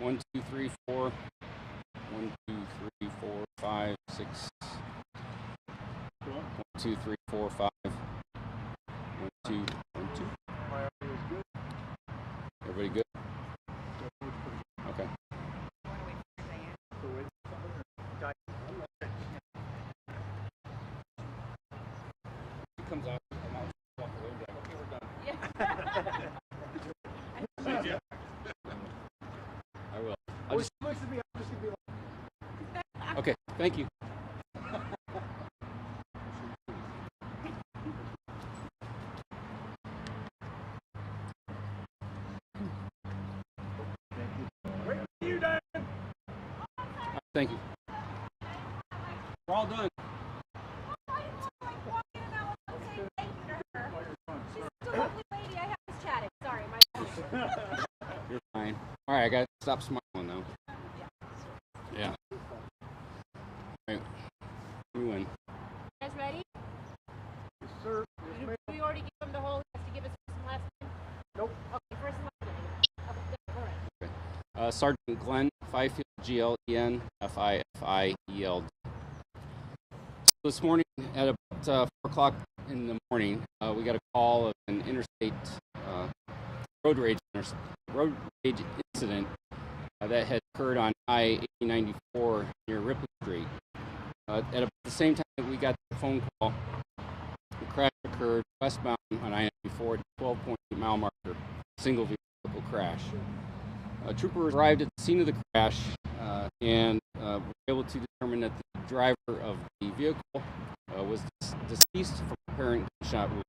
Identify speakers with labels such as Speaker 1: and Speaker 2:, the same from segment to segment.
Speaker 1: 1, 2, 3, 4. 1, 2, 3, 4, 5, 6. 1, 2, 3, 4, 5. 1, 2, 1, 2. Everybody good? Okay. It comes out. I'm out. Walk away. Okay, we're done. Yeah. I will. I'll just looks at me. I'm just gonna be like. Okay. Thank you. Thank you. We're all done. You're fine. All right, I gotta stop smiling now. Yeah. All right. You win.
Speaker 2: You guys ready?
Speaker 3: Yes, sir.
Speaker 2: Did we already give them the whole? He has to give us first and last name?
Speaker 3: Nope.
Speaker 2: Okay, first and last name. Okay, all right.
Speaker 1: Okay. Sergeant Glenn Fifield, Glen Fifield. This morning at about 4 o'clock in the morning, we got a call of an interstate road rage incident that had occurred on I-80 near Ripley Street. At about the same time that we got the phone call, the crash occurred westbound on I-94 at the 12.8 mile marker, single vehicle crash. Troopers arrived at the scene of the crash and were able to determine that the driver of the vehicle was deceased from apparent gunshot wound.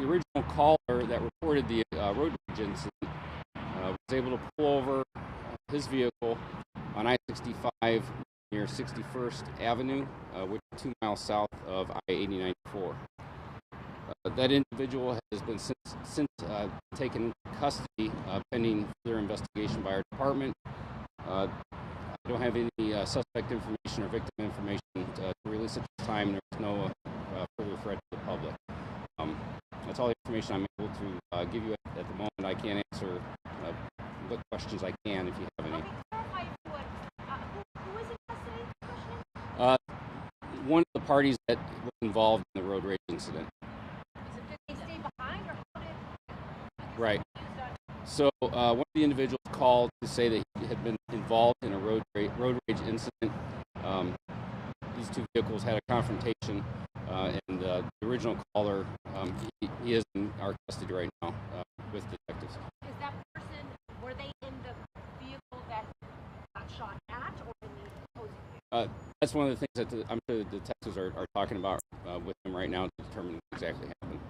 Speaker 1: The original caller that reported the road rage incident was able to pull over his vehicle on I-65 near 61st Avenue, which is 2 miles south of I-80-94. That individual has been since taken into custody pending further investigation by our department. I don't have any suspect information or victim information to release at this time. There's no further threat to the public. That's all the information I'm able to give you at the moment. I can't answer what questions I can if you have any.
Speaker 2: Who is in custody?
Speaker 1: One of the parties that was involved in the road rage incident.
Speaker 2: Did they stay behind or how did?
Speaker 1: Right. So one of the individuals called to say that he had been involved in a road rage incident. These two vehicles had a confrontation, and the original caller, he is in our custody right now with detectives.
Speaker 2: Is that person, were they in the vehicle that got shot at or in the opposing vehicle?
Speaker 1: That's one of the things that I'm sure the detectives are talking about with him right now to determine what exactly happened.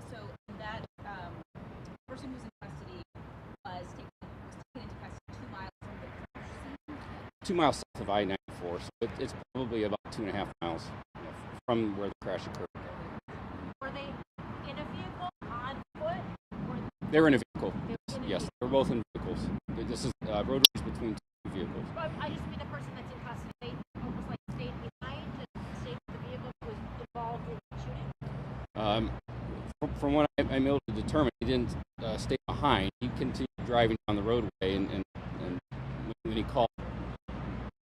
Speaker 4: So that person who's in custody was taken into custody 2 miles from the crash scene?
Speaker 1: 2 miles south of I-94, so it's probably about 2.5 miles from where the crash occurred.
Speaker 2: Were they in a vehicle, on foot?
Speaker 1: They were in a vehicle. Yes, they were both in vehicles. This is road rage between two vehicles.
Speaker 2: I just mean the person that's in custody, they almost like stayed behind and stayed with the vehicle that was involved in the shooting?
Speaker 1: From what I'm able to determine, he didn't stay behind. He continued driving down the roadway, and when he called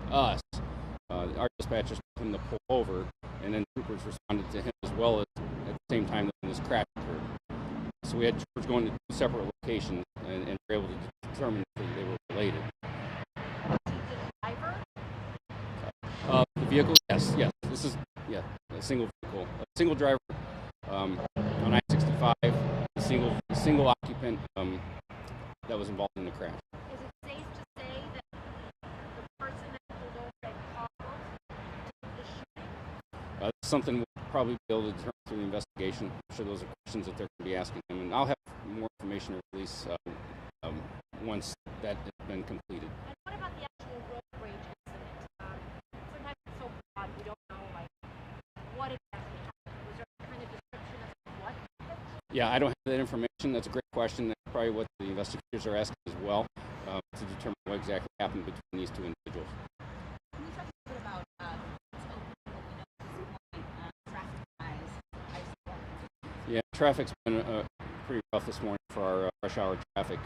Speaker 1: us, our dispatchers told him to pull over, and then troopers responded to him as well as at the same time that this crash occurred. So we had troopers going to two separate locations and were able to determine that they were related. The vehicle, yes. This is a single vehicle, a single driver on I-65, a single occupant that was involved in the crash.
Speaker 2: Is it safe to say that the person that pulled over and called did the shooting?
Speaker 1: That's something we'll probably be able to determine through the investigation. I'm sure those are questions that they're going to be asking him, and I'll have more information to release once that has been completed.
Speaker 2: And what about the actual road rage incident? Sometimes it's so broad, we don't know what exactly happened. Was there a kind of description of what happened?
Speaker 1: Yeah, I don't have that information. That's a great question. That's probably what the investigators are asking as well, to determine what exactly happened between these two individuals.
Speaker 4: Can you talk a little bit about what's open, what we know at this point, traffic-wise?
Speaker 1: Yeah, traffic's been pretty rough this morning for our rush hour traffic.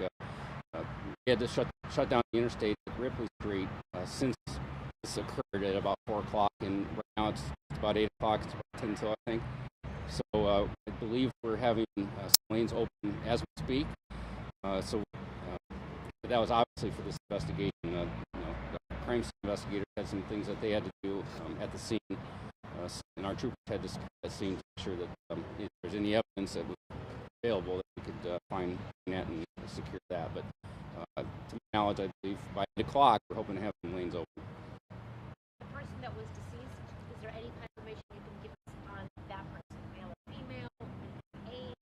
Speaker 1: We had to shut down the interstate at Ripley Street since this occurred at about 4 o'clock, and right now it's about 8 o'clock. It's about 10 till, I think. So I believe we're having some lanes open as we speak. That was obviously for this investigation. The crime scene investigators had some things that they had to do at the scene, and our troopers had to secure that scene to make sure that if there's any evidence that was available, that we could find that and secure that. But to my knowledge, I believe by 8 o'clock, we're hoping to have some lanes open.
Speaker 2: The person that was deceased, is there any kind of information you can give us on that person, male or female, age,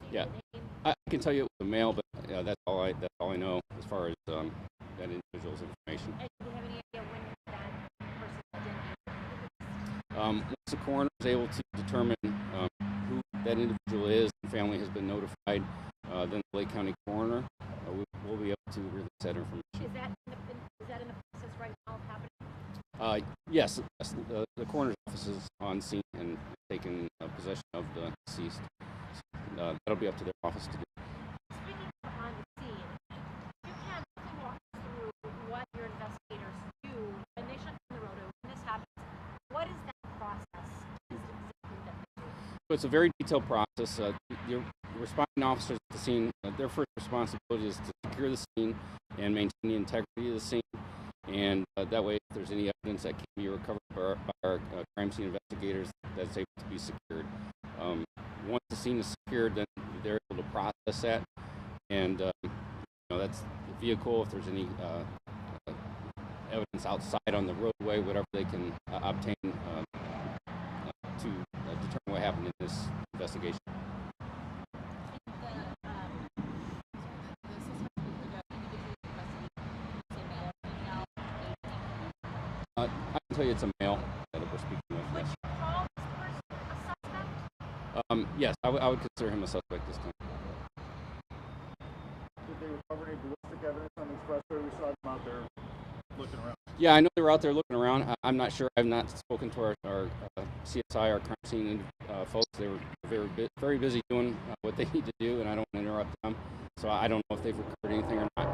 Speaker 1: Yeah.
Speaker 2: name?
Speaker 1: I can tell you it was a male, but that's all I know as far as that individual's information.
Speaker 2: And do you have any idea when that person's identity was?
Speaker 1: Once the coroner is able to determine who that individual is, and family has been notified, then the Lake County coroner will be able to release that information.
Speaker 2: Is that in the process right now of happening?
Speaker 1: Yes, the coroner's office is on scene and taking possession of the deceased. That'll be up to their office to do.
Speaker 2: Speaking of on the scene, you can walk us through what your investigators do when they shut down the road, when this happens. What is that process exactly that they do?
Speaker 1: So it's a very detailed process. The responding officers at the scene, their first responsibility is to secure the scene and maintain the integrity of the scene. And that way, if there's any evidence that can be recovered by our crime scene investigators, that's able to be secured. Once the scene is secured, then they're able to process that, and that's the vehicle. If there's any evidence outside on the roadway, whatever they can obtain to determine what happened in this investigation. I can tell you it's a male that we're speaking with.
Speaker 2: Would you call this person a suspect?
Speaker 1: Yes, I would consider him a suspect this time.
Speaker 3: Did they recover any ballistic evidence on the expressway? We saw them out there looking around.
Speaker 1: Yeah, I know they were out there looking around. I'm not sure. I've not spoken to our CSI, our crime scene folks. They were very busy doing what they need to do, and I don't want to interrupt them. So I don't know if they've recovered anything or not.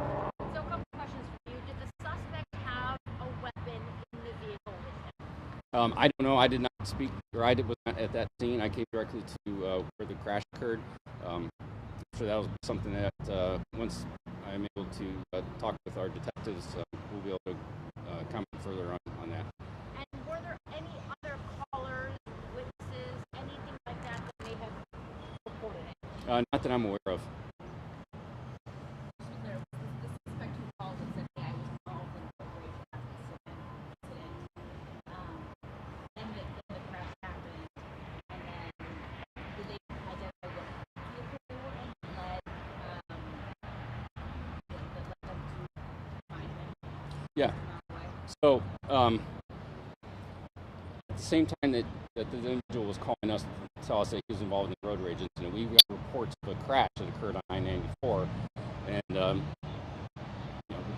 Speaker 2: So a couple questions for you. Did the suspect have a weapon in the vehicle with him?
Speaker 1: I don't know. I did not speak, or I was not at that scene. I came directly to where the crash occurred. So that was something that once I'm able to talk with our detectives, we'll be able to comment further on that.
Speaker 2: And were there any other callers, witnesses, anything like that that may have reported it?
Speaker 1: Not that I'm aware of.
Speaker 4: Just to be clear, the suspect who called and said, "Hey, I was involved in the operation at this incident," then the crash happened, and then did they identify what vehicle they were in that led them to find him?
Speaker 1: Yeah. So at the same time that the individual was calling us to tell us that he was involved in the road rage incident, we got reports of a crash that occurred on I-94, and the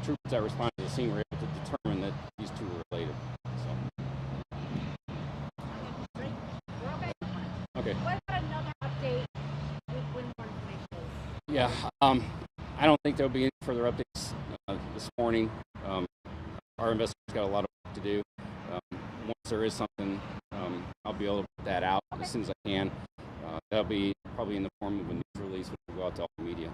Speaker 1: troopers that responded to the scene were able to determine that these two were related. So.
Speaker 2: Great. We're okay.
Speaker 1: Okay.
Speaker 2: What about another update when more information is?
Speaker 1: Yeah. I don't think there'll be any further updates this morning. Our investigators got a lot of work to do. Once there is something, I'll be able to put that out as soon as I can. That'll be probably in the form of a news release, which will go out to all the media.